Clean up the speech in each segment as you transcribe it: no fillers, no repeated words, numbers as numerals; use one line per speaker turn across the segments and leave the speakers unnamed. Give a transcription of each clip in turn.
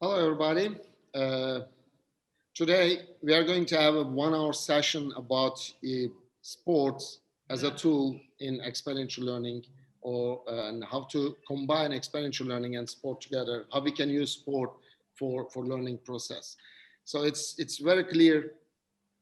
Hello, everybody. Today, we are going to have a 1 hour session about sports as a tool in experiential learning and how to combine experiential learning and sport together, how we can use sport for learning process. So it's very clear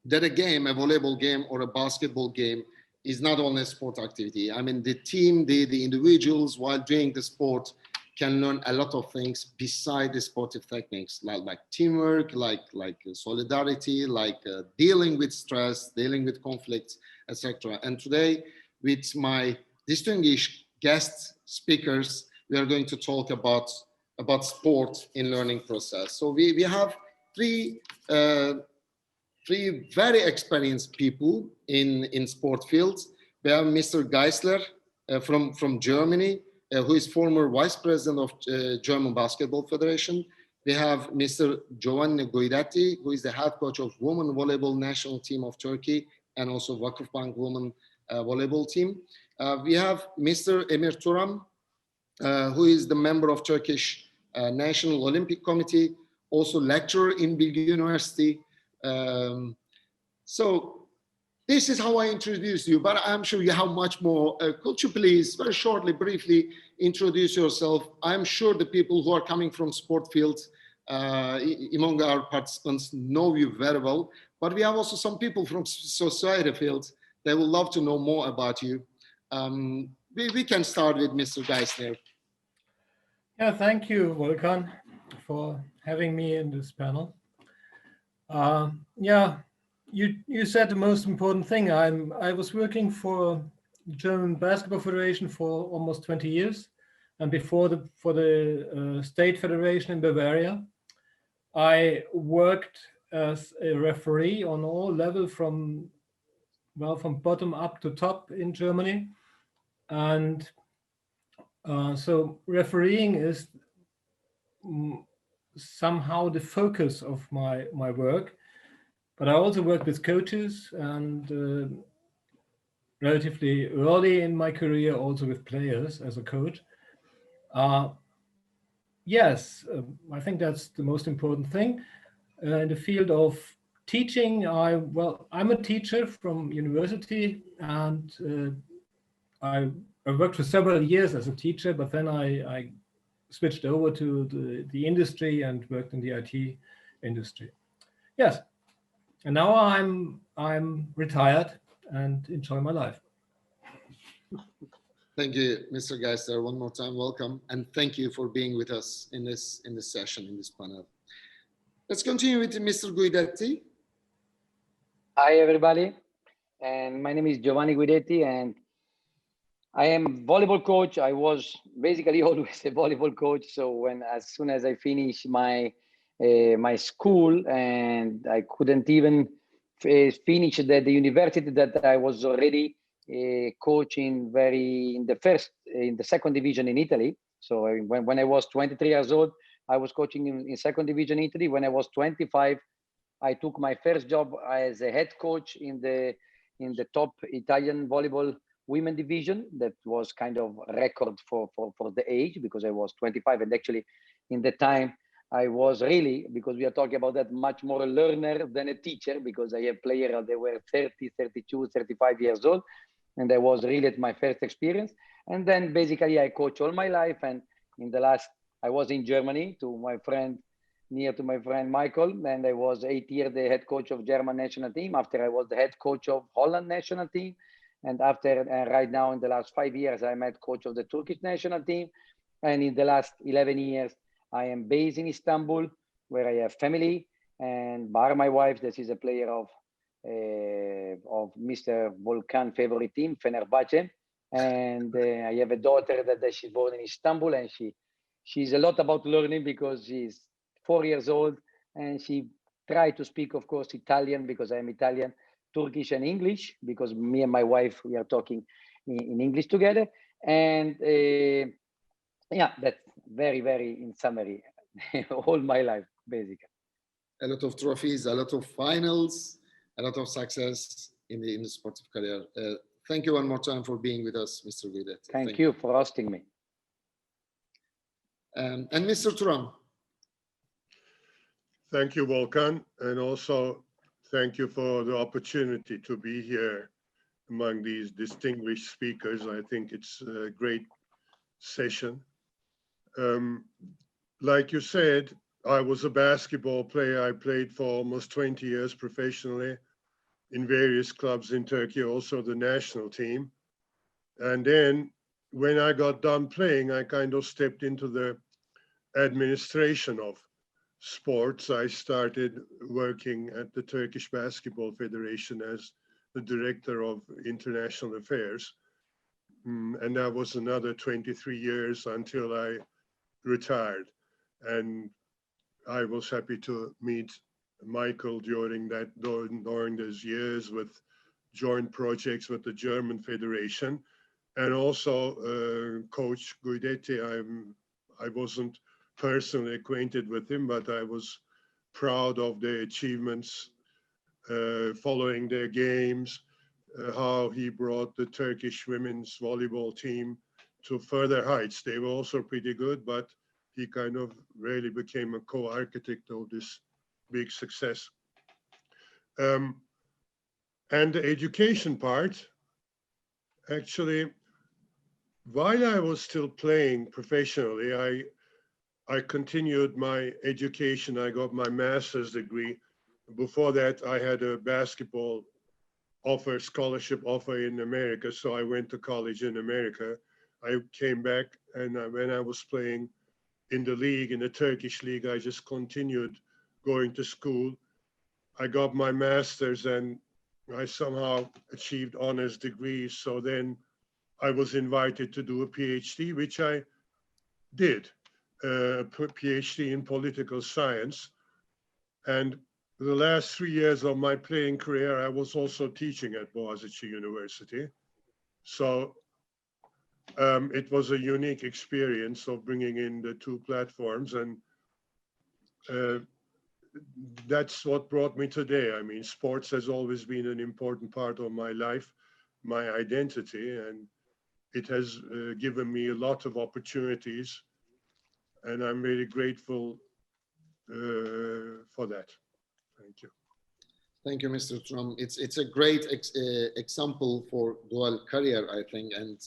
that a game, a volleyball game or a basketball game is not only a sport activity. I mean, the team, the individuals while doing the sport can learn a lot of things beside the sportive techniques, like teamwork, like solidarity, like dealing with stress, dealing with conflicts, etc. And today, with my distinguished guest speakers, we are going to talk about sport in learning process. So we have three very experienced people in sport fields. We have Mr. Geisler from Germany, who is former vice president of German Basketball Federation. We have Mr. Giovanni Guidetti, who is the head coach of women volleyball national team of Turkey and also Vakıfbank women volleyball team. We have Mr. Emir Turam, who is the member of Turkish National Olympic Committee, also lecturer in Bilgi University. So this is how I introduce you, but I'm sure you have much more. Could you please, very shortly, briefly introduce yourself? I'm sure the people who are coming from sport fields among our participants know you very well, but we have also some people from society fields. They would love to know more about you. We can start with Mr. Geisler.
Yeah, thank you, Volkan, for having me in this panel. You said the most important thing. I was working for the German Basketball Federation for almost 20 years, and before for the State Federation in Bavaria. I worked as a referee on all levels from bottom up to top in Germany, and so refereeing is somehow the focus of my work. But I also worked with coaches and relatively early in my career also with players as a coach. Yes, I think that's the most important thing. In the field of teaching, I'm a teacher from university, and I worked for several years as a teacher, but then I switched over to the industry and worked in the IT industry. Yes. And now I'm retired and enjoy my life.
Thank you, Mr. Geisler. One more time, welcome, and thank you for being with us in this session, in this panel. Let's continue with Mr. Guidetti.
Hi, everybody, and my name is Giovanni Guidetti, and I am volleyball coach. I was basically always a volleyball coach. So as soon as I finished my school, and I couldn't even finish the university, that I was already coaching in the second division in Italy. So when I was 23 years old, I was coaching in second division in Italy. When I was 25, I took my first job as a head coach in the top Italian volleyball women division. That was kind of record for the age, because I was 25, and actually in the time I was really, because we are talking about that, much more a learner than a teacher, because I have players that were 30, 32, 35 years old. And that was really my first experience. And then basically I coach all my life. And I was in Germany near to my friend Michael. And I was 8 years the head coach of German national team. After I was the head coach of Holland national team. And right now in the last 5 years, I'm head coach of the Turkish national team. And in the last 11 years, I am based in Istanbul, where I have family, and Bar, my wife, this is a player of Mr. Volkan favorite team, Fenerbahce. And I have a daughter that she's born in Istanbul, and she's a lot about learning because she's 4 years old, and she tried to speak, of course, Italian, because I'm Italian, Turkish and English, because me and my wife, we are talking in English together. And yeah, that's very, very in summary, all my life, basically.
A lot of trophies, a lot of finals, a lot of success in the sportive career. Thank you one more time for being with us, Mr. Guidetti.
Thank you for hosting me.
And Mr. Turam.
Thank you, Volkan, and also thank you for the opportunity to be here among these distinguished speakers. I think it's a great session. Like you said, I was a basketball player. I played for almost 20 years professionally in various clubs in Turkey, also the national team. And then when I got done playing, I kind of stepped into the administration of sports. I started working at the Turkish Basketball Federation as the Director of International Affairs. And that was another 23 years until I retired. And I was happy to meet Michael during those years with joint projects with the German Federation, and also Coach Guidetti. I wasn't personally acquainted with him, but I was proud of their achievements following their games, how he brought the Turkish women's volleyball team to further heights. They were also pretty good, but he kind of really became a co-architect of this big success. And the education part, actually, while I was still playing professionally, I continued my education. I got my master's degree. Before that, I had a basketball offer, scholarship offer in America. So I went to college in America. I came back, and when I was playing in the league, in the Turkish league, I just continued going to school. I got my master's and I somehow achieved honors degrees. So then I was invited to do a PhD, which I did, a PhD in political science. And the last 3 years of my playing career, I was also teaching at Boğaziçi University. So it was a unique experience of bringing in the two platforms, and that's what brought me today. I mean, sports has always been an important part of my life, my identity, and it has given me a lot of opportunities, and I'm very grateful for that. Thank you.
Thank you, Mr. Turam. It's a great example for dual career, I think, and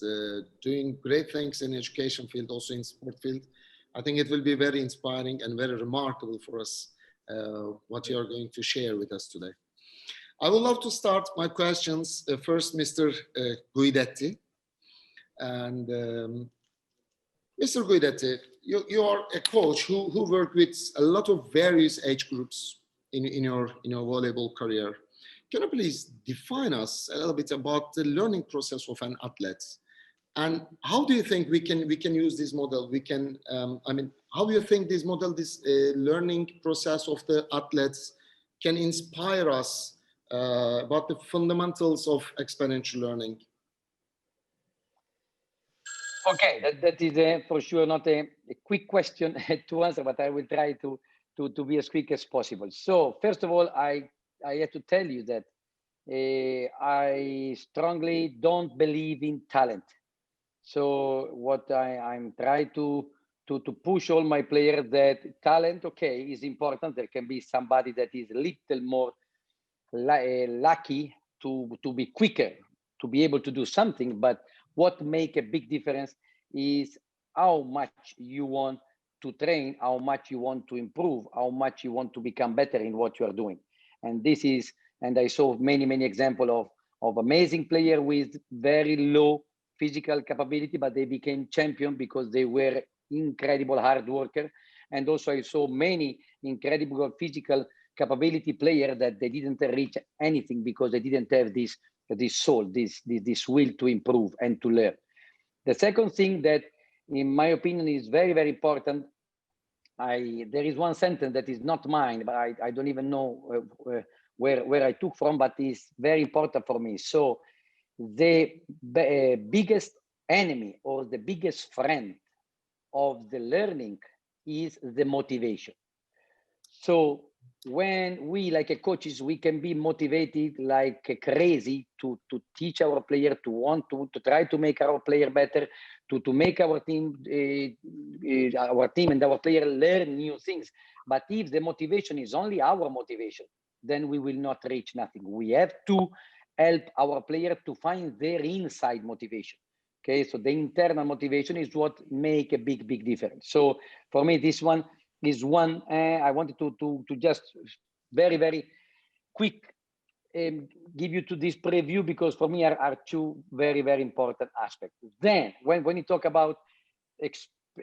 doing great things in education field, also in sport field. I think it will be very inspiring and very remarkable for us, what you are going to share with us today. I would love to start my questions first, Mr. Guidetti. And Mr. Guidetti, you are a coach who worked with a lot of various age groups in your volleyball career. Can you please define us a little bit about the learning process of an athlete, and how do you think we can use this model? How do you think this model, this learning process of the athletes, can inspire us about the fundamentals of experiential learning?
Okay, that is for sure not a quick question to answer, but I will try to be as quick as possible. So first of all, I have to tell you that I strongly don't believe in talent. So what I'm trying to push all my players, that talent, okay, is important. There can be somebody that is a little more lucky to be quicker, to be able to do something, but what make a big difference is how much you want to train, how much you want to improve, how much you want to become better in what you are doing. And this is, and I saw many examples of amazing players with very low physical capability, but they became champion because they were incredible hard worker. And also I saw many incredible physical capability players that they didn't reach anything because they didn't have this soul, this will to improve and to learn. The second thing that, in my opinion, is very important. There is one sentence that is not mine, but I don't even know where I took from, but it's very important for me. So the biggest enemy or the biggest friend of the learning is the motivation. So when we, like a coaches, we can be motivated like crazy to teach our player, to want to try to make our player better, to make our team and our player learn new things. But if the motivation is only our motivation, then we will not reach nothing. We have to help our player to find their inside motivation. Okay, so the internal motivation is what make a big difference. So for me, this one is one I wanted to just very quick give you to this preview, because for me are two very important aspects. Then when you talk about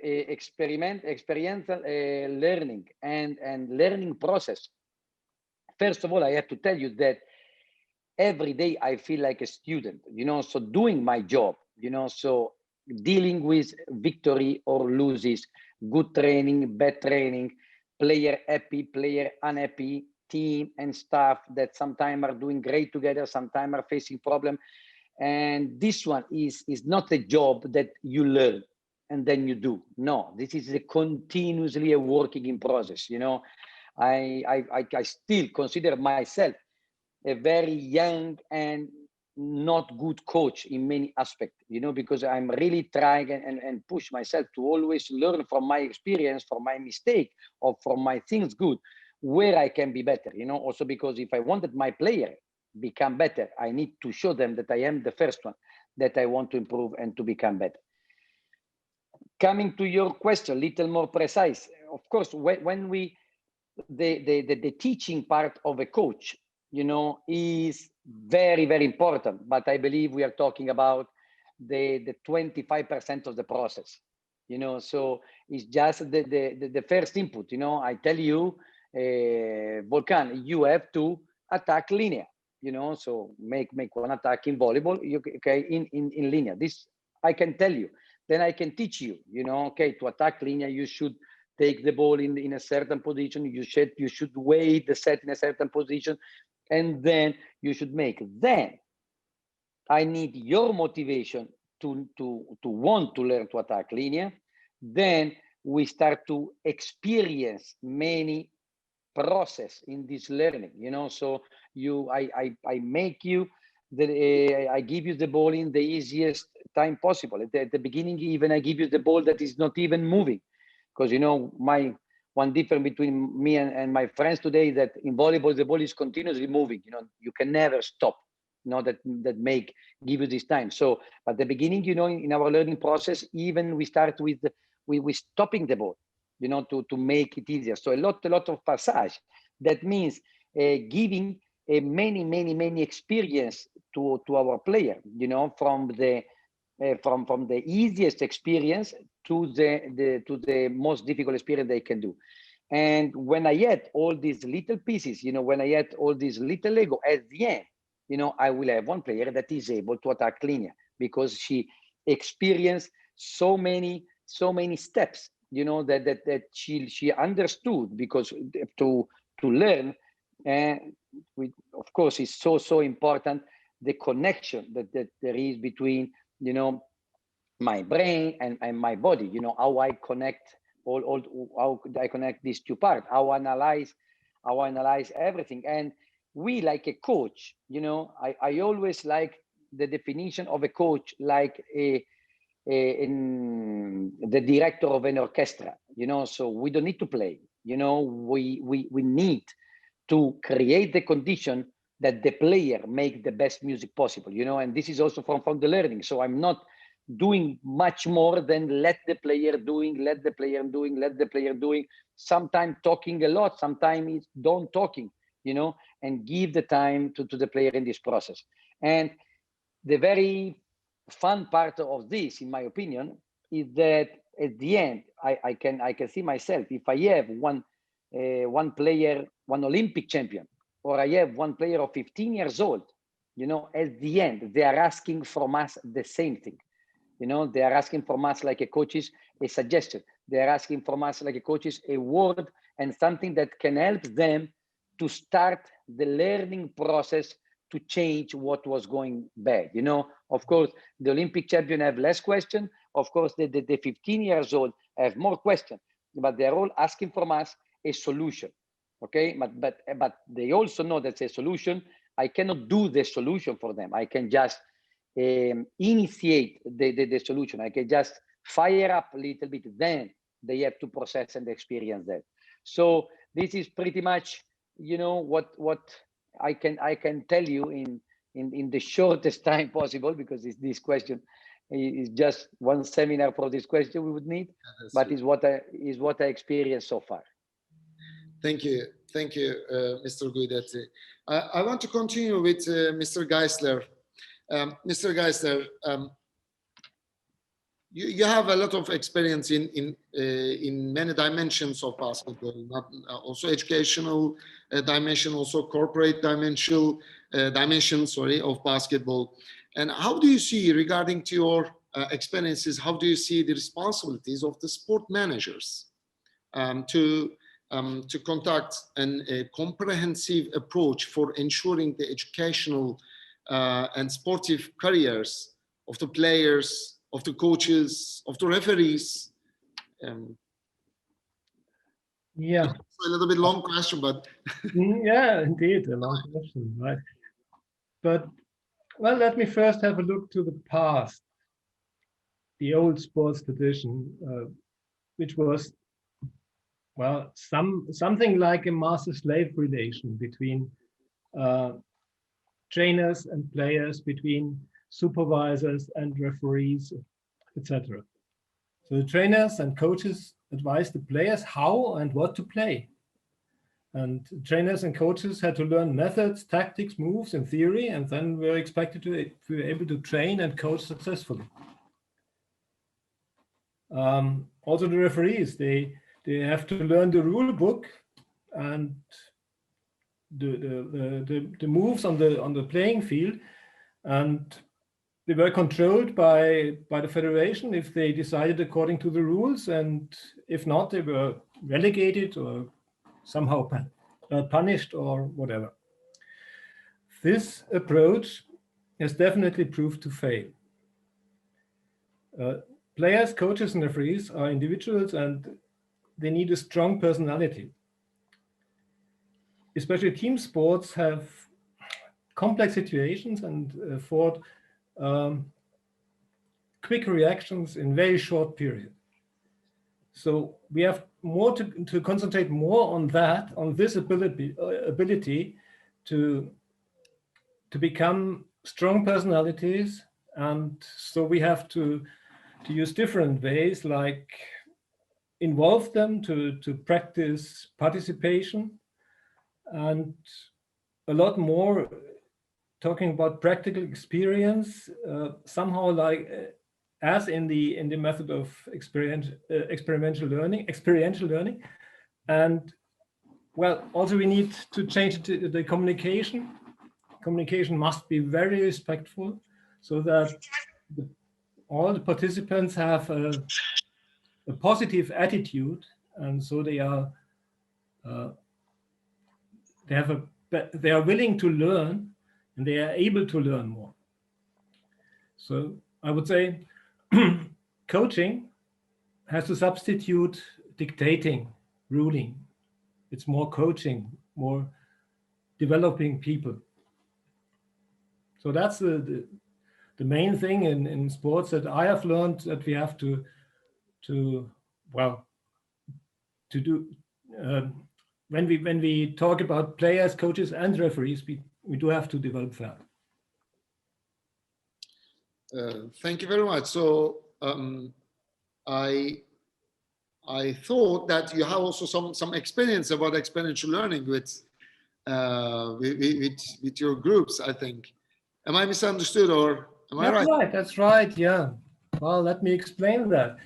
experiential learning and learning process, first of all, I have to tell you that every day I feel like a student, so doing my job, so dealing with victory or loses, good training, bad training, player happy, player unhappy, team and staff that sometimes are doing great together, sometimes are facing problem. And this one is not a job that you learn and then you do. No, this is a continuously a working in process. I still consider myself a very young and not good coach in many aspects, because I'm really trying and push myself to always learn from my experience, from my mistake, or from my things good, where I can be better, also because if I wanted my player become better, I need to show them that I am the first one, that I want to improve and to become better. Coming to your question, a little more precise, of course, when we, the teaching part of a coach, is very important, but I believe we are talking about the 25% of the process, so it's just the first input. I tell you, Volkan, you have to attack linear, so make one attack in volleyball, okay, in linear. This I can tell you. Then I can teach you, okay, to attack linear, you should take the ball in a certain position, you should wait the set in a certain position, and then you should make. Then I need your motivation to want to learn to attack linear. Then we start to experience many process in this learning, so I make you I give you the ball in the easiest time possible. At the beginning, even I give you the ball that is not even moving, because my one difference between me and my friends today is that in volleyball the ball is continuously moving. You can never stop. That give you this time. So at the beginning, in our learning process, even we start with we stopping the ball, to make it easier. So a lot of passage. That means giving a many experience to our player, from the easiest experience to the most difficult experience they can do. And when I add all these little pieces, when I add all these little Lego at the end, I will have one player that is able to attack linear, because she experienced so many steps, that she understood, because to learn, and of course it's so important, the connection that there is between my brain and my body, how I connect how I connect these two parts, how I analyze everything. And we, like a coach, I always like the definition of a coach like in the director of an orchestra, so we don't need to play, we need to create the condition that the player make the best music possible, and this is also from the learning. So I'm not doing much more than let the player doing, sometimes talking a lot, sometimes it's don't talking, and give the time to the player in this process. And the very fun part of this, in my opinion, is that at the end, I can see myself, if I have one player, one Olympic champion, or I have one player of 15 years old, at the end, they are asking from us the same thing. They are asking from us, like a coaches, a suggestion. They are asking from us, like a coaches, a word and something that can help them to start the learning process to change what was going bad. Of course, the Olympic champion have less question. Of course, the 15 years old have more question, but they're all asking from us a solution. Okay, but they also know that's a solution. I cannot do the solution for them. I can just initiate the solution. I can just fire up a little bit. Then they have to process and experience that. So this is pretty much, you know, what I can tell you in the shortest time possible, because this question is just one seminar for this question we would need, but is what I experienced so far.
Thank you, Mr. Guidetti. I want to continue with Mr. Geisler. Mr. Geisler, you have a lot of experience in many dimensions of basketball, not also educational dimension, also corporate dimension, of basketball. And how do you see, regarding to your experiences, how do you see the responsibilities of the sport managers to conduct a comprehensive approach for ensuring the educational and sportive careers of the players, of the coaches, of the referees?
Yeah.
It's a little bit long question, but
yeah, indeed, a long question, right? But well, let me first have a look to the past, the old sports tradition, which was, well, something like a master-slave relation between trainers and players, between supervisors and referees, etc. So the trainers and coaches advised the players how and what to play. And trainers and coaches had to learn methods, tactics, moves in theory, and then were expected to be able to train and coach successfully. Also the referees, they have to learn the rule book and the moves on the playing field, and they were controlled by the federation if they decided according to the rules, and if not, they were relegated or somehow punished or whatever. This approach has definitely proved to fail. Players, coaches, and referees are individuals, and they need a strong personality. Especially team sports have complex situations and afford quick reactions in very short period. So we have more to concentrate more on that, on this ability to become strong personalities. And so we have to use different ways, like involve them to practice participation, and a lot more talking about practical experience, somehow like as in the method of experiential learning. And well, also we need to change the communication. Communication must be very respectful, so that all the participants have a positive attitude, and so they are willing to learn, and they are able to learn more. So I would say coaching has to substitute dictating, ruling. It's more coaching, more developing people. So that's the main thing in sports that I have learned, that we have to do when we talk about players, coaches, and referees. We do have to develop that.
Thank you very much. So I thought that you have also some experience about experiential learning with your groups, I think. Am I misunderstood, or am I right?
That's right, yeah. Well, let me explain that.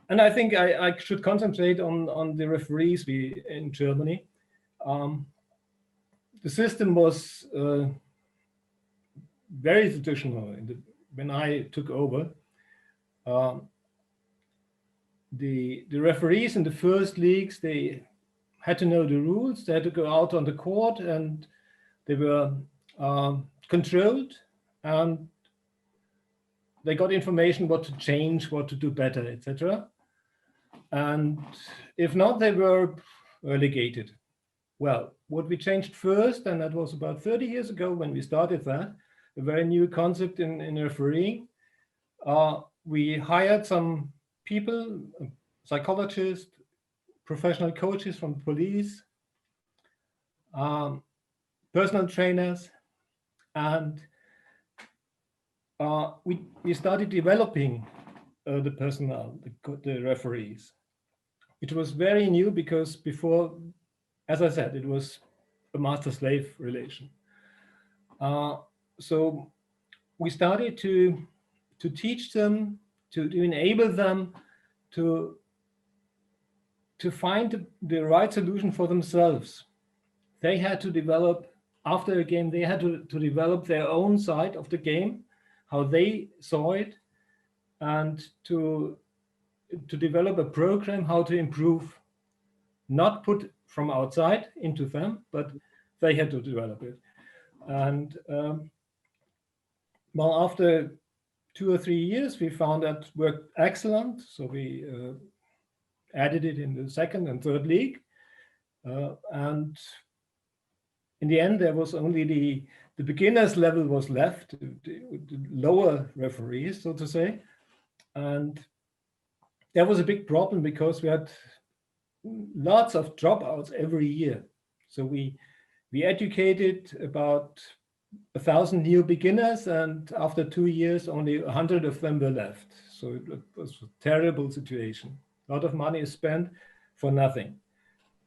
And I think I should concentrate on the referees in Germany. The system was very traditional when I took over. The referees in the first leagues, they had to know the rules. They had to go out on the court, and they were controlled, and they got information what to change, what to do better, etc. And if not, they were relegated. Well, what we changed first, and that was about 30 years ago when we started that, a very new concept in refereeing. We hired some people, psychologists, professional coaches from police, personal trainers, and we started developing the personnel, the referees. It was very new because before, as I said, it was a master-slave relation. So we started to teach them, to enable them to find the right solution for themselves. They had to develop, after a game, they had to develop their own side of the game, how they saw it, and to develop a program how to improve, not put from outside into them, but they had to develop it. And well, after 2 or 3 years, we found that worked excellent. So we added it in the second and third league. And in the end, there was only the beginners level was left, the lower referees, so to say. And that was a big problem because we had lots of dropouts every year. So we educated about 1,000 new beginners, and after 2 years, only 100 of them were left. So it was a terrible situation. A lot of money is spent for nothing.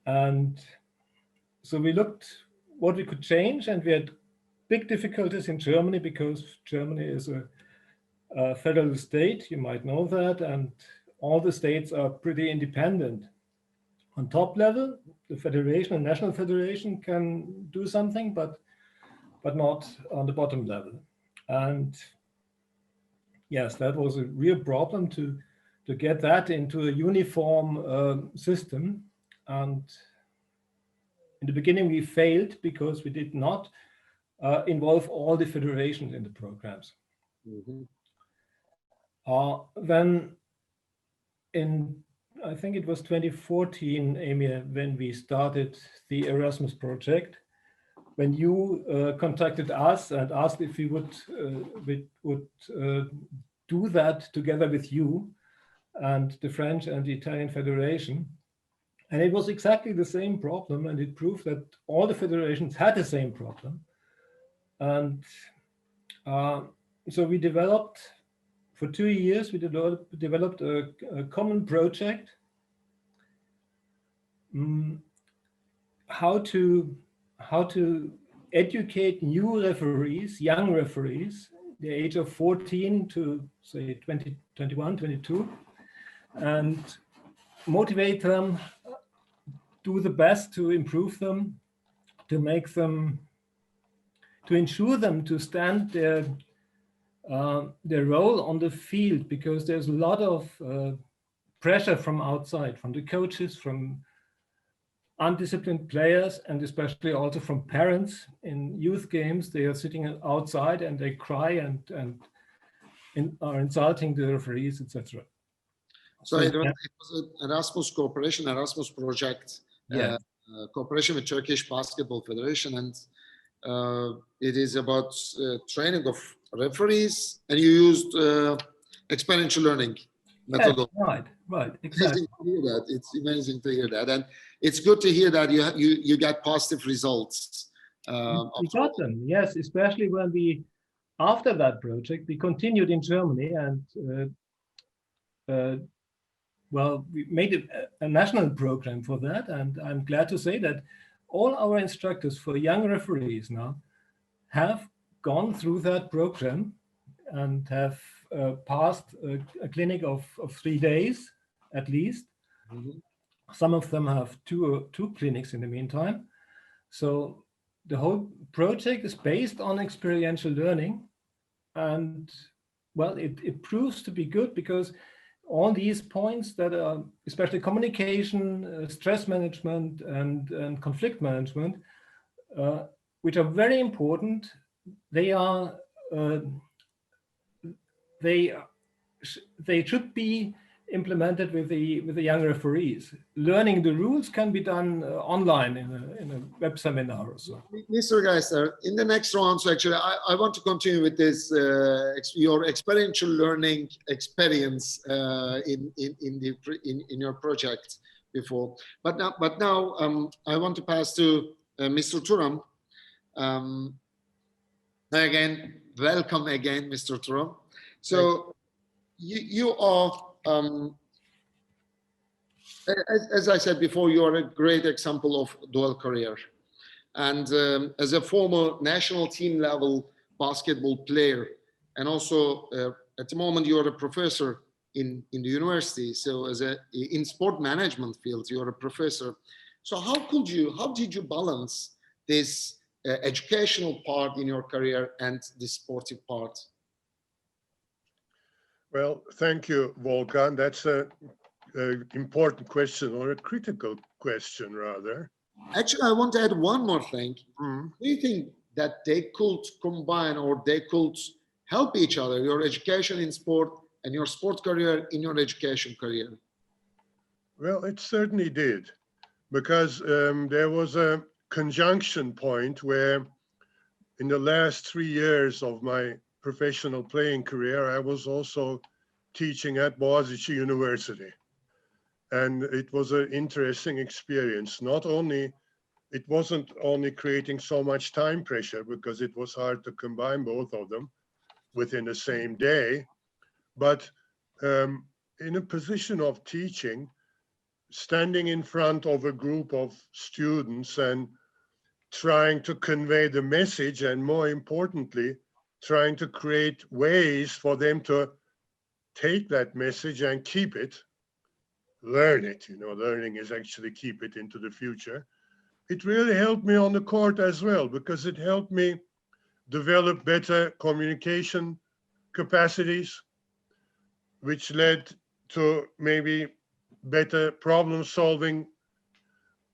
And so we looked what we could change, and we had big difficulties in Germany because Germany is a federal state, you might know that, and all the states are pretty independent. On top level, the federation and national federation can do something, but not on the bottom level. And yes, that was a real problem to get that into a uniform system. And in the beginning, we failed because we did not involve all the federations in the programs.
Mm-hmm.
Then in, I think it was 2014, Emir, when we started the Erasmus project, when you contacted us and asked if we would do that together with you and the French and the Italian Federation. And it was exactly the same problem, and it proved that all the federations had the same problem. And so we developed, for 2 years, we developed a common project, how to educate new referees, young referees, the age of 14 to say 20, 21, 22, and motivate them, do the best to improve them, to make them, to ensure them to stand their role on the field, because there's a lot of pressure from outside, from the coaches, from undisciplined players, and especially also from parents in youth games. They are sitting outside and they cry and are insulting the referees, etc.
So it was an Erasmus cooperation, Erasmus project,
Yeah.
cooperation with Turkish Basketball Federation, and it is about training of referees, and you used experiential learning methodology.
Yes, right, exactly.
It's amazing to hear that, and it's good to hear that you got positive results.
We got them, yes, especially when we, after that project, we continued in Germany, and well, we made a national program for that, and I'm glad to say that all our instructors for young referees now have gone through that program and have passed a clinic of 3 days at least.
Mm-hmm.
Some of them have two clinics in the meantime. So the whole project is based on experiential learning, and well, it proves to be good because all these points that are, especially communication, stress management, and conflict management, which are very important, they should be implemented with the young referees. Learning the rules can be done online in a web seminar or so.
Mr. Geisler, in the next round, so actually, I want to continue with this your experiential learning experience in your project before. But now I want to pass to Mr. Turam. Again, welcome again, Mr. Turam. So you are, as I said before, you are a great example of dual career. And as a former national team level basketball player, and also at the moment you are a professor in the university. So in sport management field, you are a professor. So how did you balance this educational part in your career and the sportive part?
Well, thank you, Volkan. That's an important question, or a critical question, rather.
Actually, I want to add one more thing. Do you think that they could combine or they could help each other, your education in sport and your sport career in your education career?
Well, it certainly did, because there was a conjunction point where in the last 3 years of my professional playing career, I was also teaching at Boğaziçi University. And it was an interesting experience. It wasn't only creating so much time pressure, because it was hard to combine both of them within the same day, but in a position of teaching, standing in front of a group of students and trying to convey the message, and more importantly, trying to create ways for them to take that message and keep it, learn it. Learning is actually keep it into the future. It really helped me on the court as well, because it helped me develop better communication capacities, which led to maybe better problem solving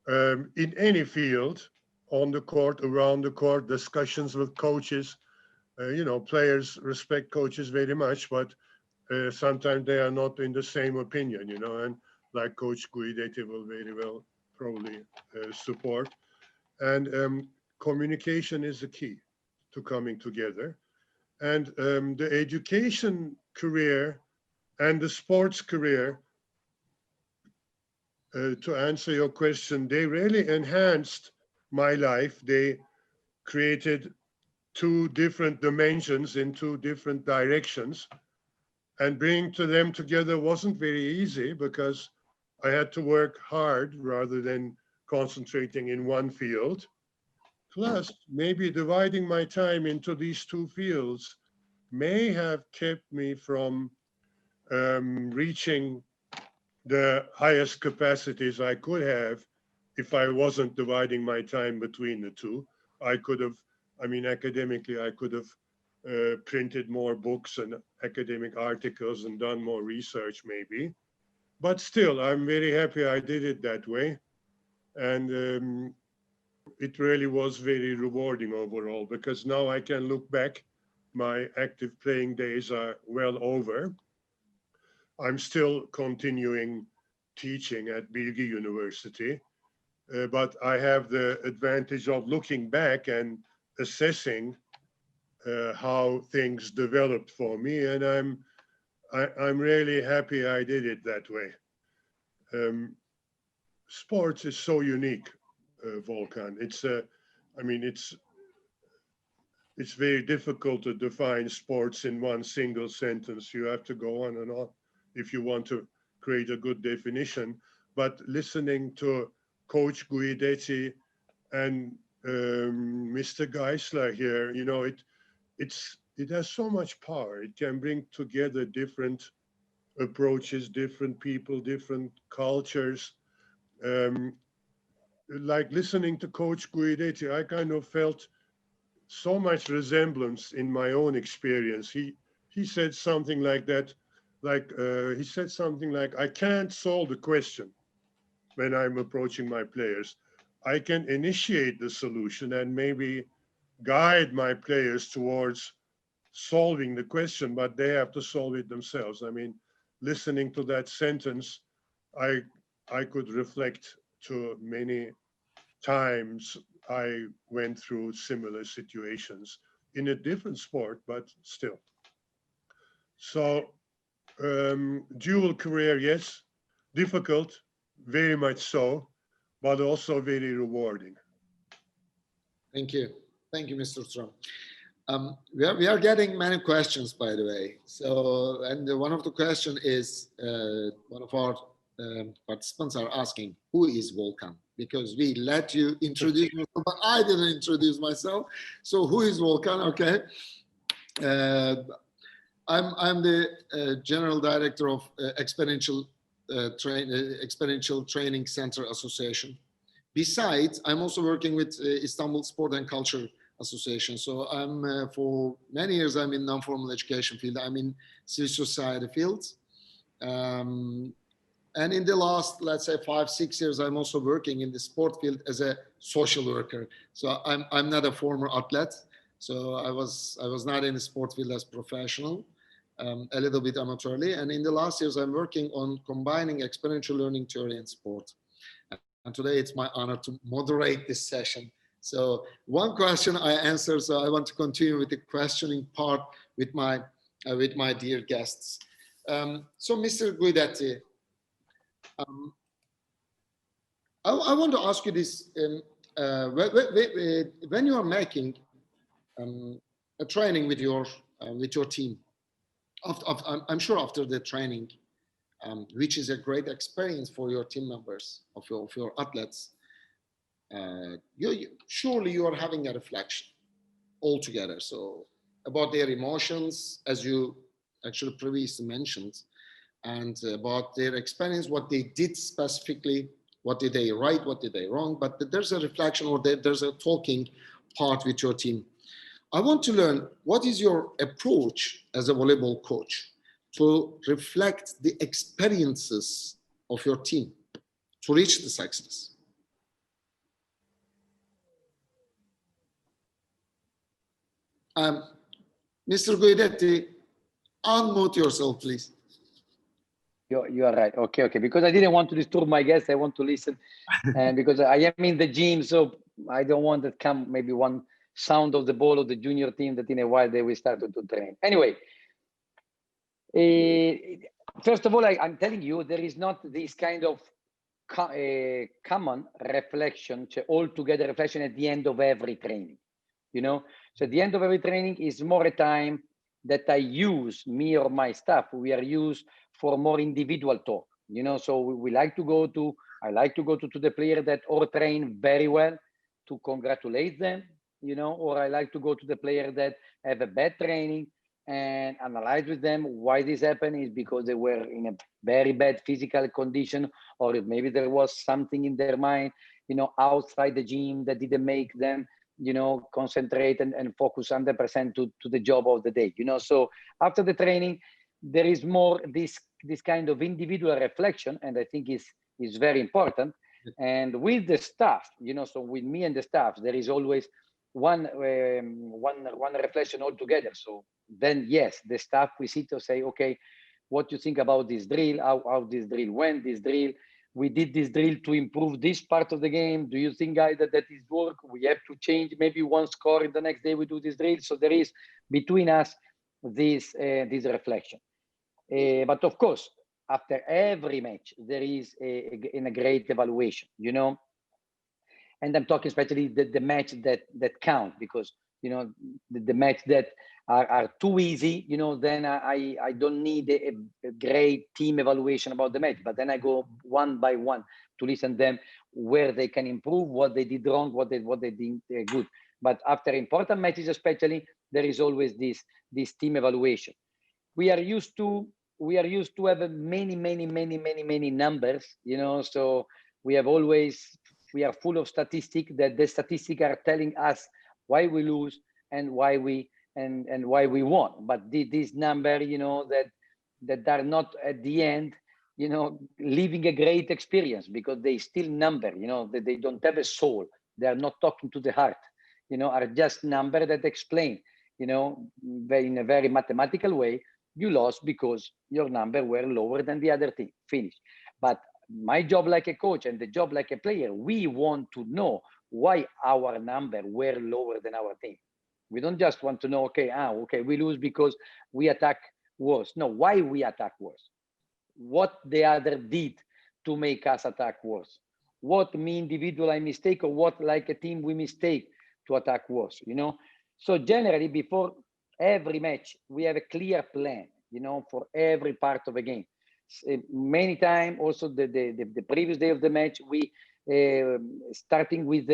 in any field, on the court, around the court, discussions with coaches. Players respect coaches very much, but sometimes they are not in the same opinion, and like Coach Guidetti will very well probably support. And communication is the key to coming together. And the education career and the sports career, to answer your question, they really enhanced my life. They created two different dimensions in two different directions. And bringing them together wasn't very easy, because I had to work hard rather than concentrating in one field. Plus, maybe dividing my time into these two fields may have kept me from reaching the highest capacities I could have if I wasn't dividing my time between the two. Academically, I could have printed more books and academic articles and done more research maybe. But still, I'm very happy I did it that way. And it really was very rewarding overall, because now I can look back. My active playing days are well over. I'm still continuing teaching at Bilgi University, but I have the advantage of looking back and assessing how things developed for me, and I'm really happy I did it that way. Sports is so unique, Volkan. It's very difficult to define sports in one single sentence. You have to go on and on if you want to create a good definition. But listening to Coach Guidetti and Mr. Geisler here, it has so much power. It can bring together different approaches, different people, different cultures. Like listening to Coach Guidetti, I kind of felt so much resemblance in my own experience. He said something like that, he said something like, I can't solve the question when I'm approaching my players. I can initiate the solution and maybe guide my players towards solving the question, but they have to solve it themselves. listening to that sentence, I could reflect to many times I went through similar situations in a different sport, but still. So dual career, yes, difficult, very much so, but also very rewarding.
Thank you. Thank you, Mr. Turam. We are getting many questions, by the way. So, and one of the question is, one of our participants are asking, who is Volkan? Because we let you introduce yourself, but I didn't introduce myself. So who is Volkan? Okay. I'm the General Director of Experiential Training Center Association. Besides, I'm also working with Istanbul Sport and Culture Association. So I'm for many years I'm in non-formal education field. I'm in civil society fields, and in the last, let's say, 5-6 years, I'm also working in the sport field as a social worker. So I'm not a former athlete. So I was not in the sport field as professional, a little bit amateurly. And in the last years, I'm working on combining experiential learning theory and sport. And today it's my honor to moderate this session. So one question I answered, so I want to continue with the questioning part with my dear guests. So Mr. Guidetti, I want to ask you this, when you are making a training with your team, I'm sure after the training, which is a great experience for your team members, of your athletes, surely you are having a reflection altogether. So about their emotions, as you actually previously mentioned, and about their experience, what they did specifically, what did they right, what did they wrong, but there's a reflection or there's a talking part with your team. I want to learn, what is your approach as a volleyball coach to reflect the experiences of your team to reach the success? Mr. Guidetti, unmute yourself, please.
You are right. Okay. Because I didn't want to disturb my guests. I want to listen, and because I am in the gym, so I don't want to come maybe one sound of the ball of the junior team that in a while they will start to train. Anyway, first of all, I'm telling you, there is not this kind of common reflection, all together reflection at the end of every training. You know, so at the end of every training is more a time that I use, me or my staff, we are used for more individual talk, you know, so I like to go to the player that or train very well to congratulate them, you know, or I like to go to the player that have a bad training and analyze with them why this happened is because they were in a very bad physical condition, or maybe there was something in their mind, you know, outside the gym that didn't make them, you know, concentrate and focus 100% to the job of the day, you know. So after the training, there is more this kind of individual reflection, and I think is very important. And with the staff, you know, so with me and the staff, there is always one reflection altogether. So then, yes, the staff, we sit to say, okay, what do you think about this drill? How this drill went? This drill, we did this drill to improve this part of the game. Do you think, guys, that is work? We have to change maybe one score. The next day we do this drill. So there is between us this reflection. But of course, after every match, there is a great evaluation, you know. And I'm talking especially the match that count, because, you know, the match that are too easy, you know, then I don't need a great team evaluation about the match, but then I go one by one to listen to them where they can improve, what they did wrong, what they did good. But after important matches, especially, there is always this team evaluation. We are used to have many numbers, you know, so we are full of statistics that the statistics are telling us why we lose and why we won. But this number, you know, that are not at the end, you know, living a great experience, because they still number, you know, that they don't have a soul. They are not talking to the heart, you know, are just number that explain, you know, in a very mathematical way, you lost because your number were lower than the other team. Finish. But my job like a coach and the job like a player, we want to know why our number were lower than our team. We don't just want to know, okay, we lose because we attack worse. No, why we attack worse? What the other did to make us attack worse? What me individual I mistake, or what like a team we mistake to attack worse, you know? So generally before every match, we have a clear plan, you know, for every part of a game. Many times also the previous day of the match, we starting with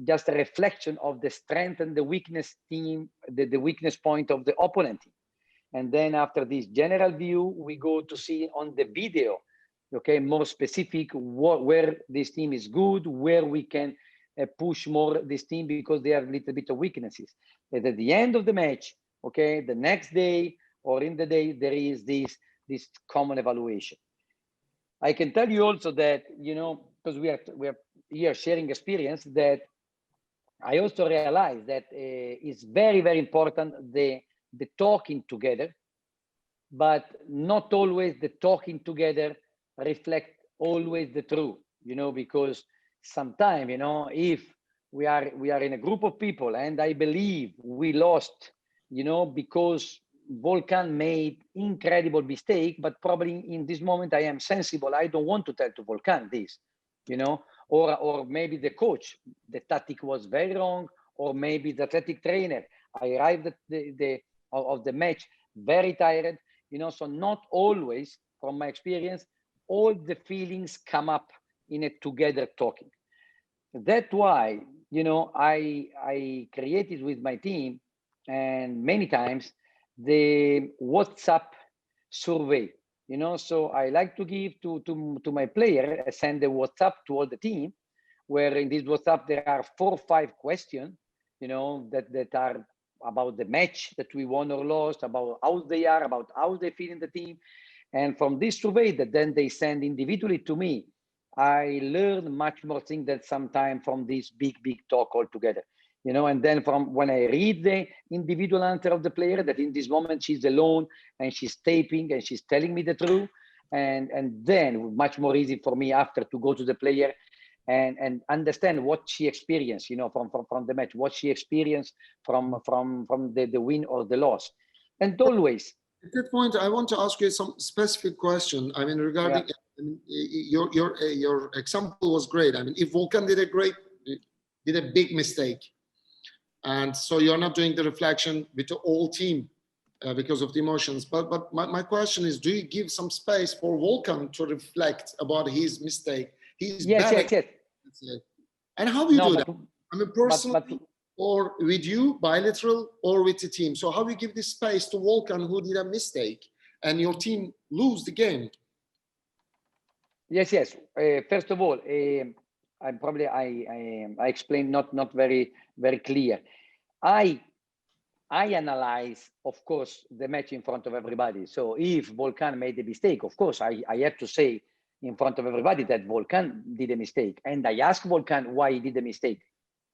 just a reflection of the strength and the weakness team, the weakness point of the opponent team. And then after this general view, we go to see on the video, okay, more specific where this team is good, where we can push more this team because they have a little bit of weaknesses. And at the end of the match, okay, the next day or in the day, there is this common evaluation. I can tell you also that, you know, because we are here sharing experience, that I also realized that it's very, very important the talking together, but not always the talking together reflect always the truth, you know, because sometimes, you know, if we are in a group of people and I believe we lost, you know, because Volkan made incredible mistake, but probably in this moment I am sensible. I don't want to tell to Volkan this, you know, or maybe the coach, the tactic was very wrong, or maybe the athletic trainer. I arrived at the match very tired, you know. So not always, from my experience, all the feelings come up in a together talking. That's why, you know, I created with my team, and many times, the WhatsApp survey, you know. So I like to give to my player, send the WhatsApp to all the team, where in this WhatsApp there are 4 or 5 questions, you know, that are about the match that we won or lost, about how they are, about how they feel in the team. And from this survey that then they send individually to me, I learn much more things than sometimes from this big talk altogether, you know. And then from when I read the individual answer of the player, that in this moment she's alone and she's taping and she's telling me the truth, and then much more easy for me after to go to the player and understand what she experienced, you know, from the match, what she experienced from the win or the loss. And always,
at that point, I want to ask you some specific question. I mean, regarding your example was great. I mean, if Volkan did a big mistake, and so you're not doing the reflection with the whole team because of the emotions. But my question is, do you give some space for Volkan to reflect about his mistake?
Yes.
And how do you do that? I mean, personally, or with you, bilateral, or with the team. So how do you give this space to Volkan, who did a mistake, and your team lose the game?
Yes. First of all, I explained not very clear. I analyze, of course, the match in front of everybody. So if Volkan made a mistake, of course, I have to say in front of everybody that Volkan did a mistake, and I ask Volkan why he did a mistake.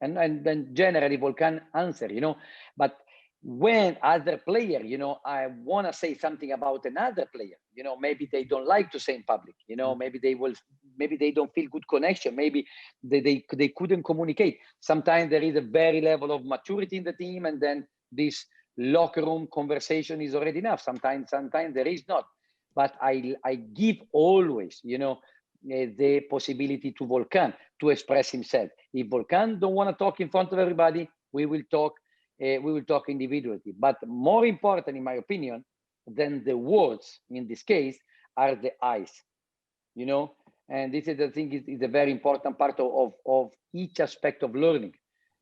And then generally Volkan answer, you know. But when other player, you know, I want to say something about another player, you know, maybe they don't like to say in public, you know, maybe they don't feel good connection, maybe they couldn't communicate. Sometimes there is a very level of maturity in the team, and then this locker room conversation is already enough. Sometimes there is not. But I give always, you know, the possibility to Volkan to express himself. If Volkan don't want to talk in front of everybody, we will talk individually. But more important, in my opinion, than the words in this case are the eyes, you know. And this is the thing, is a very important part of each aspect of learning.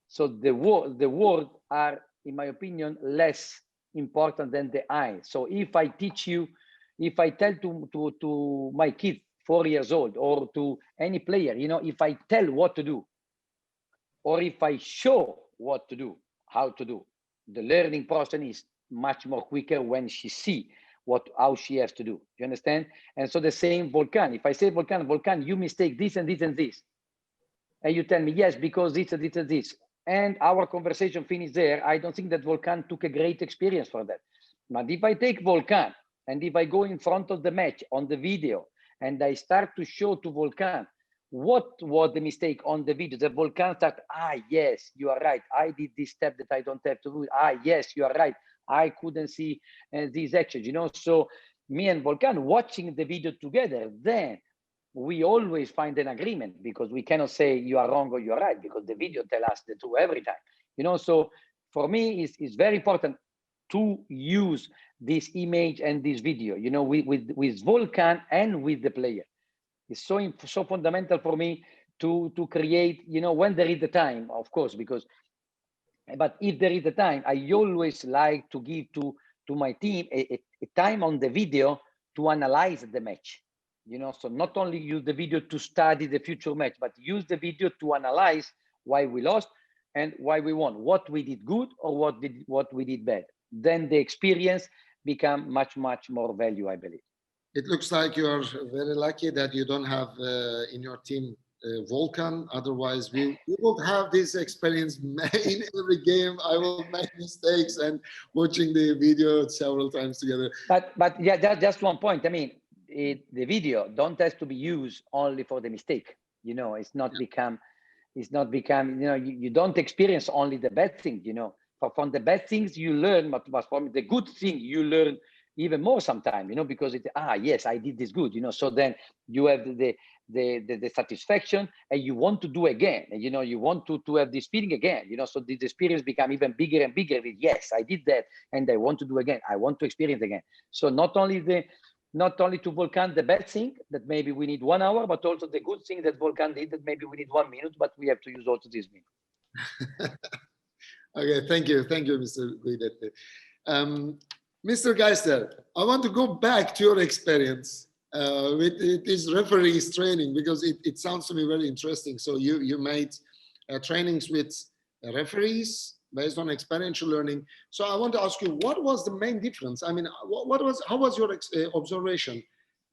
So the words are, in my opinion, less important than the eyes. So if I tell to my kids 4 years old, or to any player, you know, if I tell what to do, or if I show what to do, how to do, the learning process is much more quicker when she see how she has to do. You understand? And so the same Volkan. If I say, Volkan, you mistake this and this and this, and you tell me yes because this and this and this, and our conversation finished there, I don't think that Volkan took a great experience for that. But if I take Volkan and if I go in front of the match on the video and I start to show to Volkan what was the mistake on the video, the Volkan start, yes, you are right. I did this step that I don't have to do. Yes, you are right. I couldn't see these actions, So me and Volkan watching the video together, then we always find an agreement, because we cannot say you are wrong or you are right, because the video tell us the truth every time, So for me, it's very important to use this image and this video, with Volkan and with the player. It's so fundamental for me to create, when there is the time, of course, but if there is the time, I always like to give to my team a time on the video to analyze the match. So not only use the video to study the future match, but use the video to analyze why we lost and why we won, what we did good or what we did bad. Then the experience become much more value, I believe.
It looks like you're very lucky that you don't have in your team Volkan. Otherwise, we would have this experience in every game. I will make mistakes and watching the video several times together.
But yeah, just one point. I mean, the video don't have to be used only for the mistake. It's not become. You don't experience only the bad things. From the bad things you learn, but from the good thing you learn even more sometimes, because yes, I did this good, So then you have the satisfaction and you want to do again, and you want to have this feeling again, So the experience become even bigger and bigger. Yes, I did that and I want to do again. I want to experience again. So not only to Volkan the bad thing that maybe we need 1 hour, but also the good thing that Volkan did that maybe we need 1 minute, but we have to use also this minute.
Okay, thank you, Mr. Guidetti. Mr. Geisler, I want to go back to your experience with this referees training, because it sounds to me very interesting. So you made trainings with referees based on experiential learning. So I want to ask you, what was the main difference? I mean, how was your observation?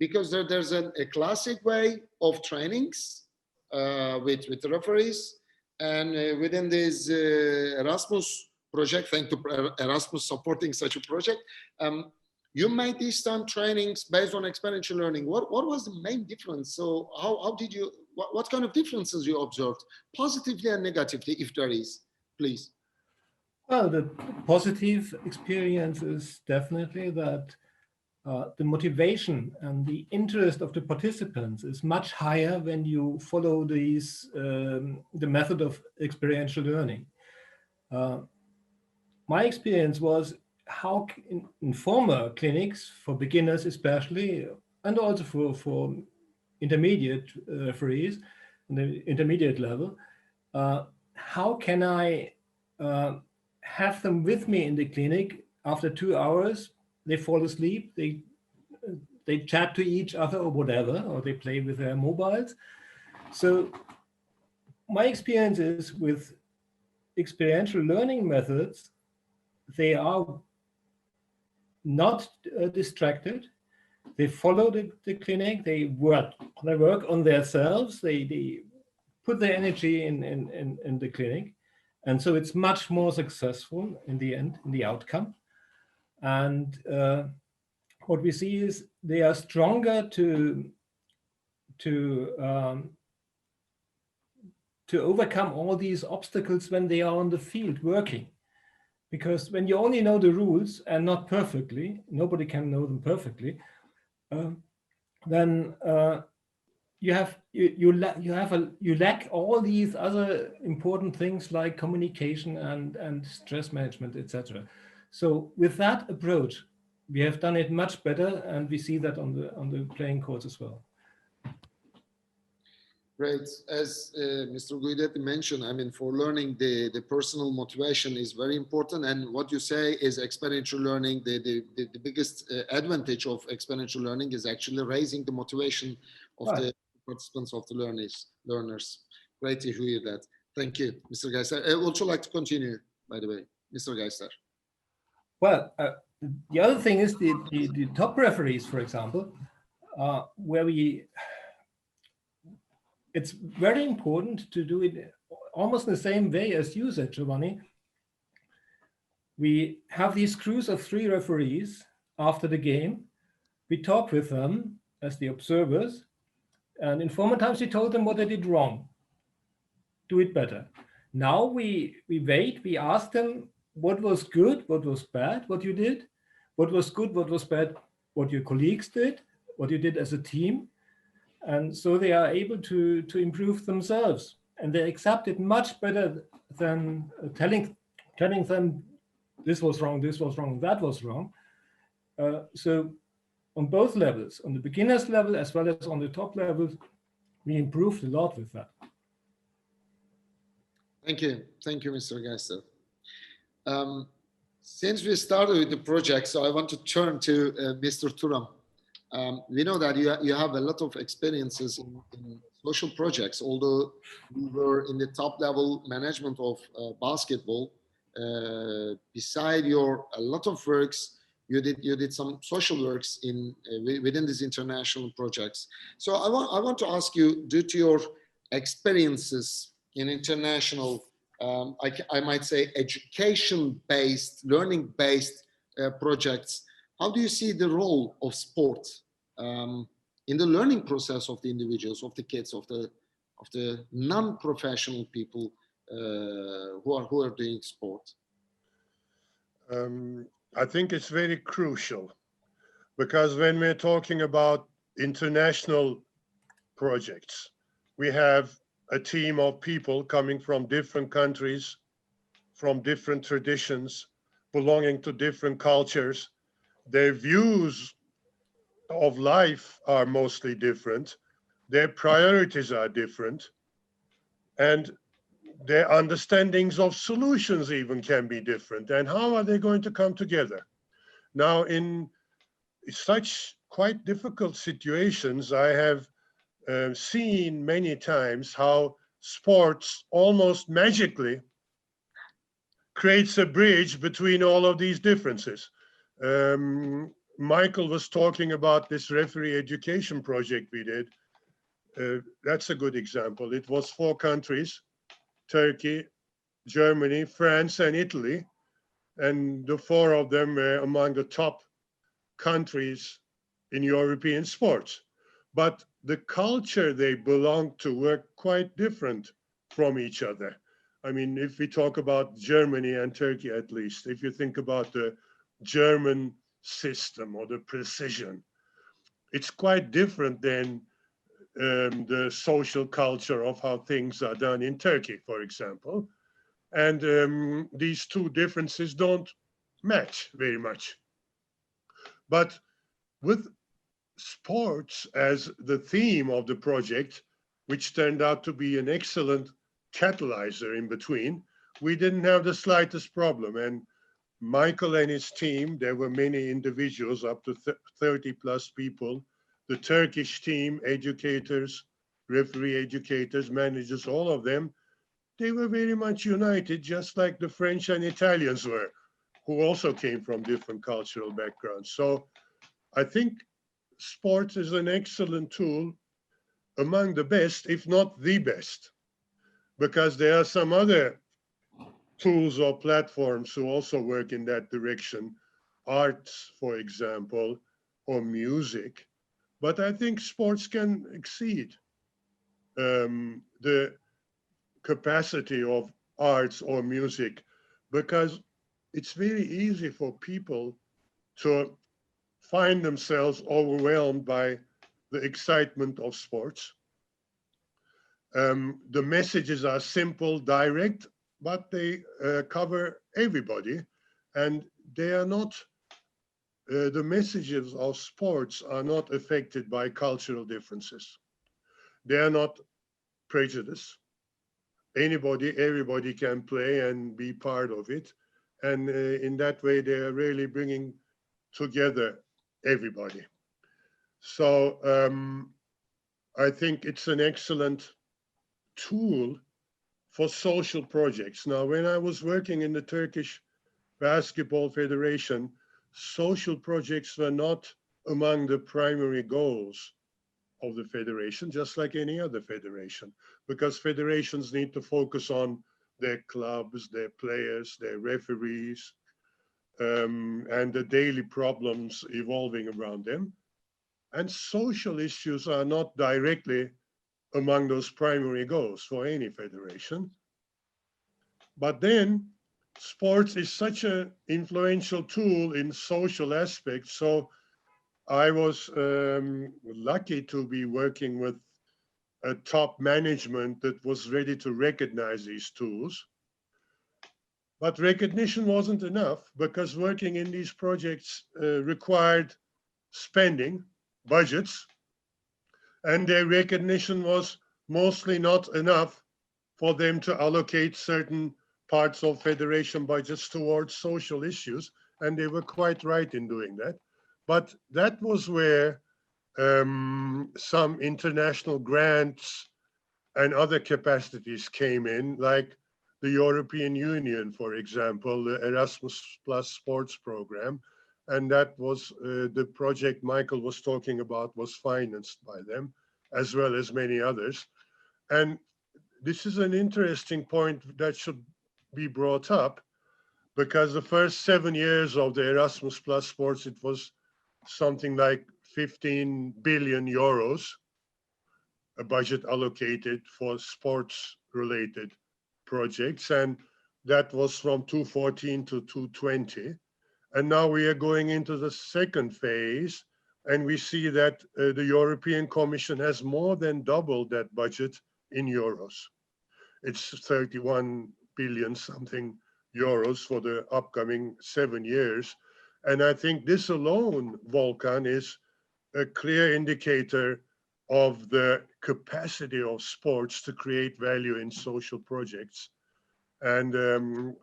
Because there's a classic way of trainings with referees, and within this Erasmus project, thanks to Erasmus supporting such a project, you made these time trainings based on experiential learning. What was the main difference? So how did you, what kind of differences you observed, positively and negatively, if there is, please?
Well, the positive experience is definitely that the motivation and the interest of the participants is much higher when you follow these the method of experiential learning. My experience was how in former clinics, for beginners especially, and also for intermediate referees, on the intermediate level, how can I have them with me in the clinic? After 2 hours, they fall asleep, they chat to each other or whatever, or they play with their mobiles. So my experience is with experiential learning methods, they are not distracted. They follow the clinic. They work on themselves. They put their energy in the clinic, and so it's much more successful in the end, in the outcome. And what we see is they are stronger to overcome all these obstacles when they are on the field working. Because when you only know the rules and not perfectly, nobody can know them perfectly, then you lack all these other important things like communication and stress management, etc. So with that approach, we have done it much better, and we see that on the playing courts as well.
Great. As Mr. Guidetti mentioned, I mean, for learning, the personal motivation is very important. And what you say is experiential learning. The biggest advantage of experiential learning is actually raising the motivation of the participants, of the learners. Great to hear that. Thank you, Mr. Geisler. I would also like to continue, by the way, Mr. Geisler.
Well, the other thing is the top referees, for example, where it's very important to do it almost in the same way as you said, Giovanni. we have these crews of 3 referees after the game. We talk with them as the observers, and in former times we told them what they did wrong. Do it better. Now we wait, we ask them what was good, what was bad, what you did, what was good, what was bad, what your colleagues did, what you did as a team. And so they are able to improve themselves. And they accept it much better than telling them this was wrong, that was wrong. So on both levels, on the beginners level as well as on the top level, we improved a lot with that.
Thank you, Mr. Geisler. Since we started with the project, so I want to turn to Mr. Turam. We know that you have a lot of experiences in social projects, although you were in the top level management of basketball. Beside a lot of works, you did some social works within these international projects. So I want to ask you, due to your experiences in international, I might say education-based, learning-based projects, how do you see the role of sport in the learning process of the individuals, of the kids, of the non-professional people who are doing sport?
I think it's very crucial, because when we're talking about international projects, we have a team of people coming from different countries, from different traditions, belonging to different cultures. Their views of life are mostly different. Their priorities are different. And their understandings of solutions even can be different. And how are they going to come together? Now, in such quite difficult situations, I have seen many times how sports almost magically creates a bridge between all of these differences. Michael was talking about this referee education project we did. That's a good example. It was 4 countries, Turkey, Germany, France, and Italy. And the 4 of them were among the top countries in European sports. But the culture they belong to were quite different from each other. I mean, if we talk about Germany and Turkey, at least, if you think about the German system or the precision, it's quite different than the social culture of how things are done in Turkey, for example. And these 2 differences don't match very much. But with sports as the theme of the project, which turned out to be an excellent catalyzer in between, we didn't have the slightest problem. And Michael and his team, there were many individuals, up to 30 plus people, the Turkish team, educators, referee educators, managers, all of them, they were very much united, just like the French and Italians were, who also came from different cultural backgrounds. So I think sports is an excellent tool, among the best, if not the best, because there are some other tools or platforms who also work in that direction, arts, for example, or music. But I think sports can exceed the capacity of arts or music, because it's very easy for people to find themselves overwhelmed by the excitement of sports. The messages are simple, direct, but they cover everybody, and they are not, the messages of sports are not affected by cultural differences. They are not prejudice. Everybody can play and be part of it. And in that way, they are really bringing together everybody. So I think it's an excellent tool for social projects. Now, when I was working in the Turkish Basketball Federation, social projects were not among the primary goals of the federation, just like any other federation, because federations need to focus on their clubs, their players, their referees, and the daily problems evolving around them. And social issues are not directly among those primary goals for any federation. But then sports is such an influential tool in social aspects. So I was lucky to be working with a top management that was ready to recognize these tools. But recognition wasn't enough, because working in these projects required spending, budgets, and their recognition was mostly not enough for them to allocate certain parts of federation budgets towards social issues, and they were quite right in doing that. But that was where some international grants and other capacities came in, like the European Union, for example, the Erasmus Plus sports program. And that was the project Michael was talking about, was financed by them, as well as many others. And this is an interesting point that should be brought up, because the first 7 years of the Erasmus Plus sports, it was something like 15 billion euros, a budget allocated for sports-related projects. And that was from 2014 to 2020. And now we are going into the second phase, and we see that the European Commission has more than doubled that budget in euros. It's 31 billion something euros for the upcoming 7 years. And I think this alone, Volkan, is a clear indicator of the capacity of sports to create value in social projects. And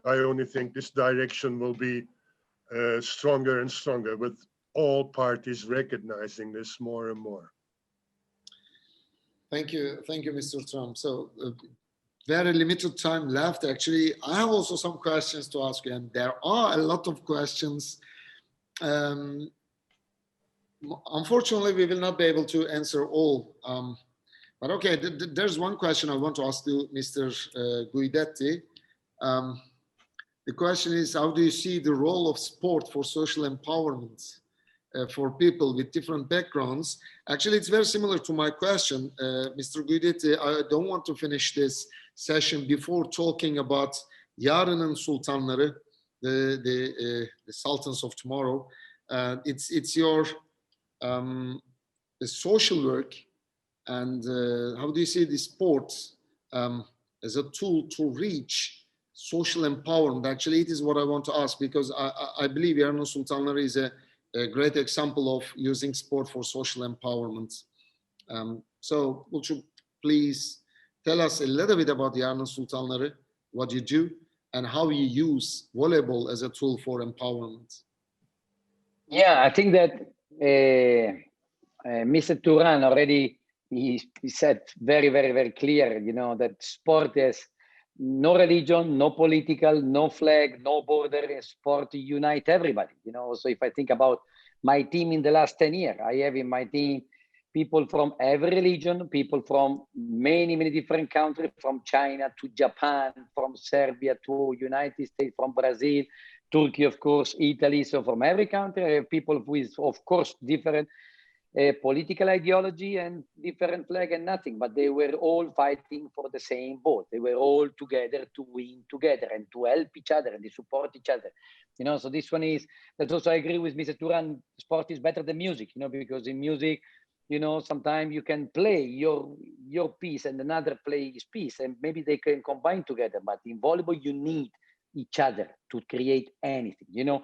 I only think this direction will be stronger and stronger, with all parties recognizing this more and more.
Thank you, Mr. Turam. So very limited time left. Actually, I have also some questions to ask you, and there are a lot of questions. Unfortunately, we will not be able to answer all. But okay, there's one question I want to ask you, Mr. Guidetti. The question is, how do you see the role of sport for social empowerment for people with different backgrounds? Actually, it's very similar to my question, Mr. Guidetti. I don't want to finish this session before talking about Yarının Sultanları, the Sultans of Tomorrow. It's your the social work, and how do you see the sports as a tool to reach social empowerment? Actually, it is what I want to ask, because I believe Yarının Sultanları is a great example of using sport for social empowerment. So would you please tell us a little bit about Yarının Sultanları, what you do, and how you use volleyball as a tool for empowerment?
Yeah, I think that Mr. Turam already, he said very, very, very clear, you know, that sport has no religion, no political, no flag, no border. Sport unite everybody, you know. So if I think about my team in the last 10 years, I have in my team people from every religion, people from many, many different countries, from China to Japan, from Serbia to United States, from Brazil, Turkey, of course, Italy. So from every country, I have people with, of course, different political ideology and different flag and nothing, but they were all fighting for the same boat. They were all together to win together and to help each other and to support each other. You know, so this one is, that's also I agree with Mr. Turam, sport is better than music, you know, because in music, you know, sometimes you can play your piece and another play his piece, and maybe they can combine together. But in volleyball, you need each other to create anything, you know.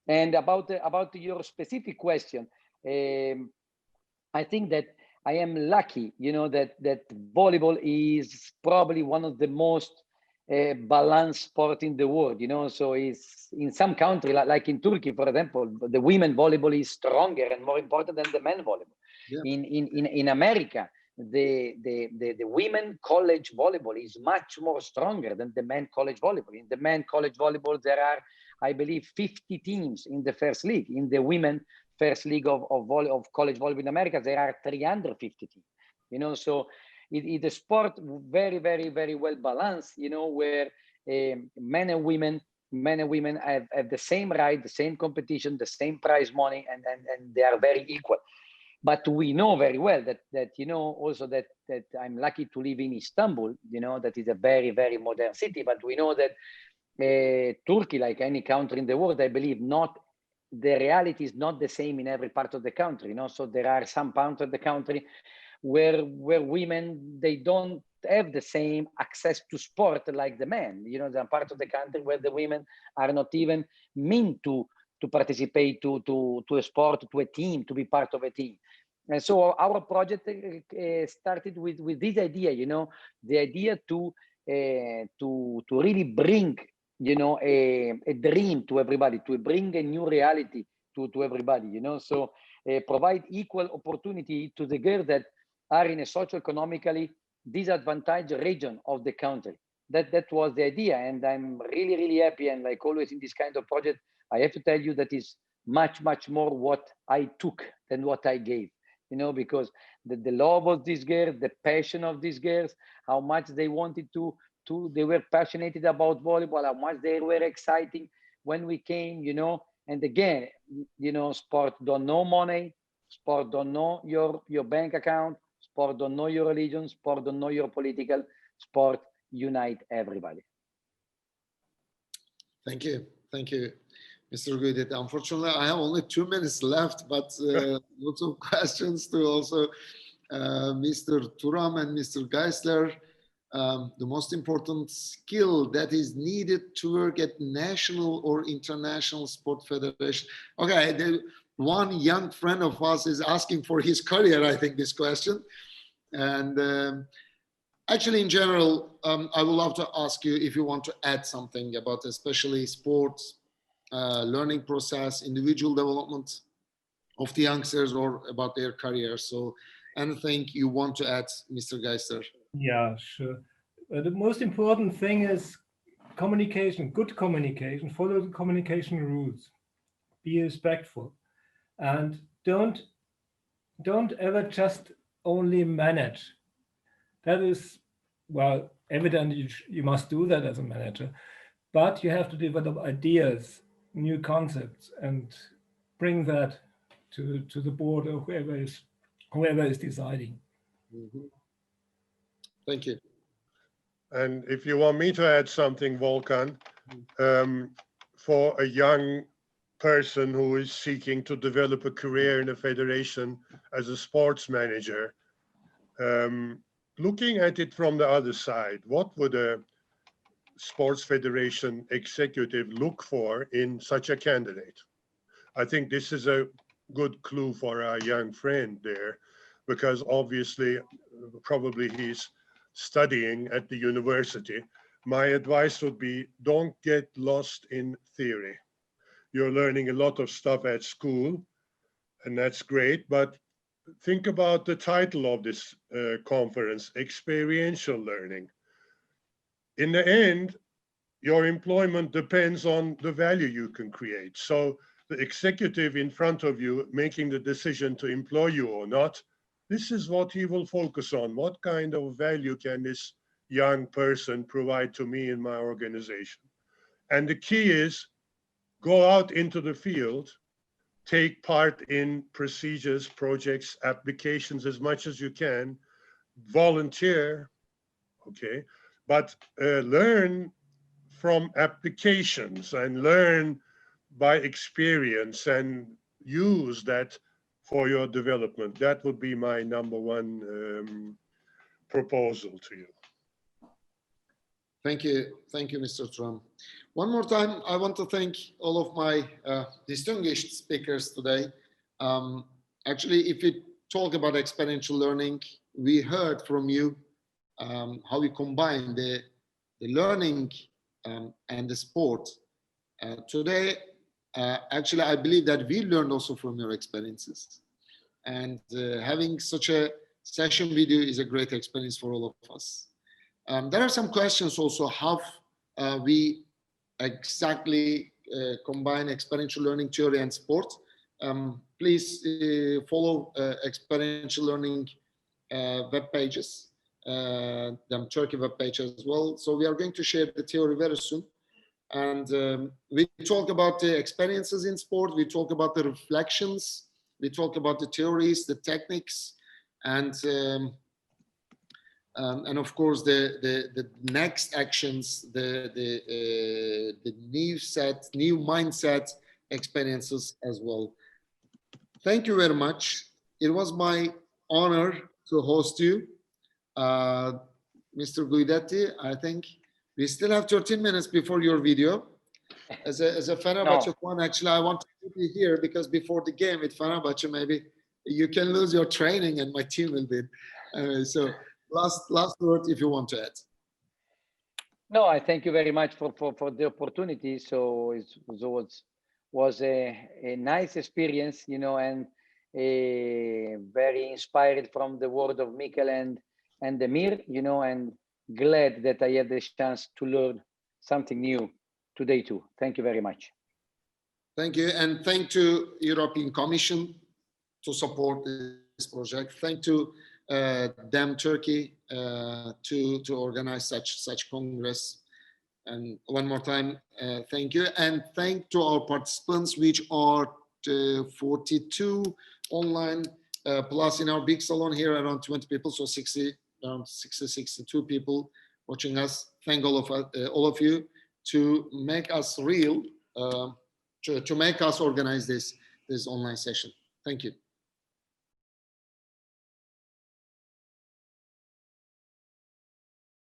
And about your specific question, I think that I am lucky, you know, that volleyball is probably one of the most balanced sport in the world, you know. So it's in some country, like in Turkey, for example, the women volleyball is stronger and more important than the men volleyball. Yeah. In America, the women college volleyball is much more stronger than the men college volleyball. In the men college volleyball, there are, I believe, 50 teams in the first league. In the women first league of college volleyball in America, there are 350 teams. You know, so it's a sport very, very, very well balanced, you know, where men and women men and women have the same right, the same competition, the same prize money, and they are very equal. But we know very well that you know also that I'm lucky to live in Istanbul, you know, that is a very, very modern city. But we know that Turkey, like any country in the world, I believe the reality is not the same in every part of the country, you know. So there are some parts of the country where women, they don't have the same access to sport like the men. You know, there are parts of the country where the women are not even meant to participate to a sport, to a team, to be part of a team. And so our project started with this idea, you know, the idea to really bring, you know, a dream to everybody, to bring a new reality to everybody, you know. So provide equal opportunity to the girls that are in a socioeconomically disadvantaged region of the country. That was the idea, and I'm really, really happy. And like always in this kind of project, I have to tell you that is much, much more what I took than what I gave, you know, because the love of these girls, the passion of these girls, how much they wanted they were passionate about volleyball, how much they were exciting when we came, you know. And again, you know, sport don't know money, sport don't know your bank account, sport don't know your religion, sport don't know your political, sport unite everybody.
Thank you. Thank you, Mr. Guidetti. Unfortunately, I have only 2 minutes left, but lots of questions to also Mr. Turam and Mr. Geisler. The most important skill that is needed to work at national or international sport federation. Okay, one young friend of us is asking for his career, I think, this question. And actually, in general, I would love to ask you if you want to add something about especially sports, learning process, individual development of the youngsters, or about their career. So anything you want to add, Mr. Geisler?
Yeah, sure. The most important thing is communication, good communication, follow the communication rules, be respectful, and don't ever just only manage. That is, well, evident you must do that as a manager, but you have to develop ideas, new concepts, and bring that to the board or whoever is deciding.
Mm-hmm. Thank you.
And if you want me to add something, Volkan, for a young person who is seeking to develop a career in a federation as a sports manager, looking at it from the other side, what would a sports federation executive look for in such a candidate? I think this is a good clue for our young friend there, because obviously, probably he's studying at the university. My advice would be, don't get lost in theory. You're learning a lot of stuff at school, and that's great, but think about the title of this conference, experiential learning. In the end, your employment depends on the value you can create. So the executive in front of you making the decision to employ you or not, this is what he will focus on. What kind of value can this young person provide to me in my organization? And the key is, go out into the field, take part in procedures, projects, applications as much as you can, volunteer, okay? But learn from applications and learn by experience and use that for your development. That would be my number one proposal to you.
Thank you, Mr. Turam. One more time, I want to thank all of my distinguished speakers today. Actually, if we talk about experiential learning, we heard from you how we combine the learning and the sport. Today, actually, I believe that we learned also from your experiences. And having such a session with you is a great experience for all of us. There are some questions also how we exactly combine experiential learning theory and sport. Please follow experiential learning web pages, them Turkey web page as well. So we are going to share the theory very soon. And we talk about the experiences in sport, we talk about the reflections, we talk about the theories, the techniques, and of course the next actions, the new mindset experiences as well. Thank you very much. It was my honor to host you, Mr. Guidetti. I think we still have 13 minutes before your video. As a Fenerbahce fan, actually, I want to be here because before the game with Fenerbahce, maybe you can lose your training and my team will win. So last word if you want to add.
No, I thank you very much for the opportunity. So it was a nice experience, you know, and very inspired from the word of Mikel and Emir, you know, and glad that I had the chance to learn something new today too. Thank you very much.
Thank you, and thank to European Commission to support this project. Thank to them Turkey to organize such Congress. And one more time, thank you, and thank to our participants, which are 42 online, plus in our big salon here around 20 people, so around 62 people watching us. Thank all of you to make us real, to make us organize this online session. Thank you.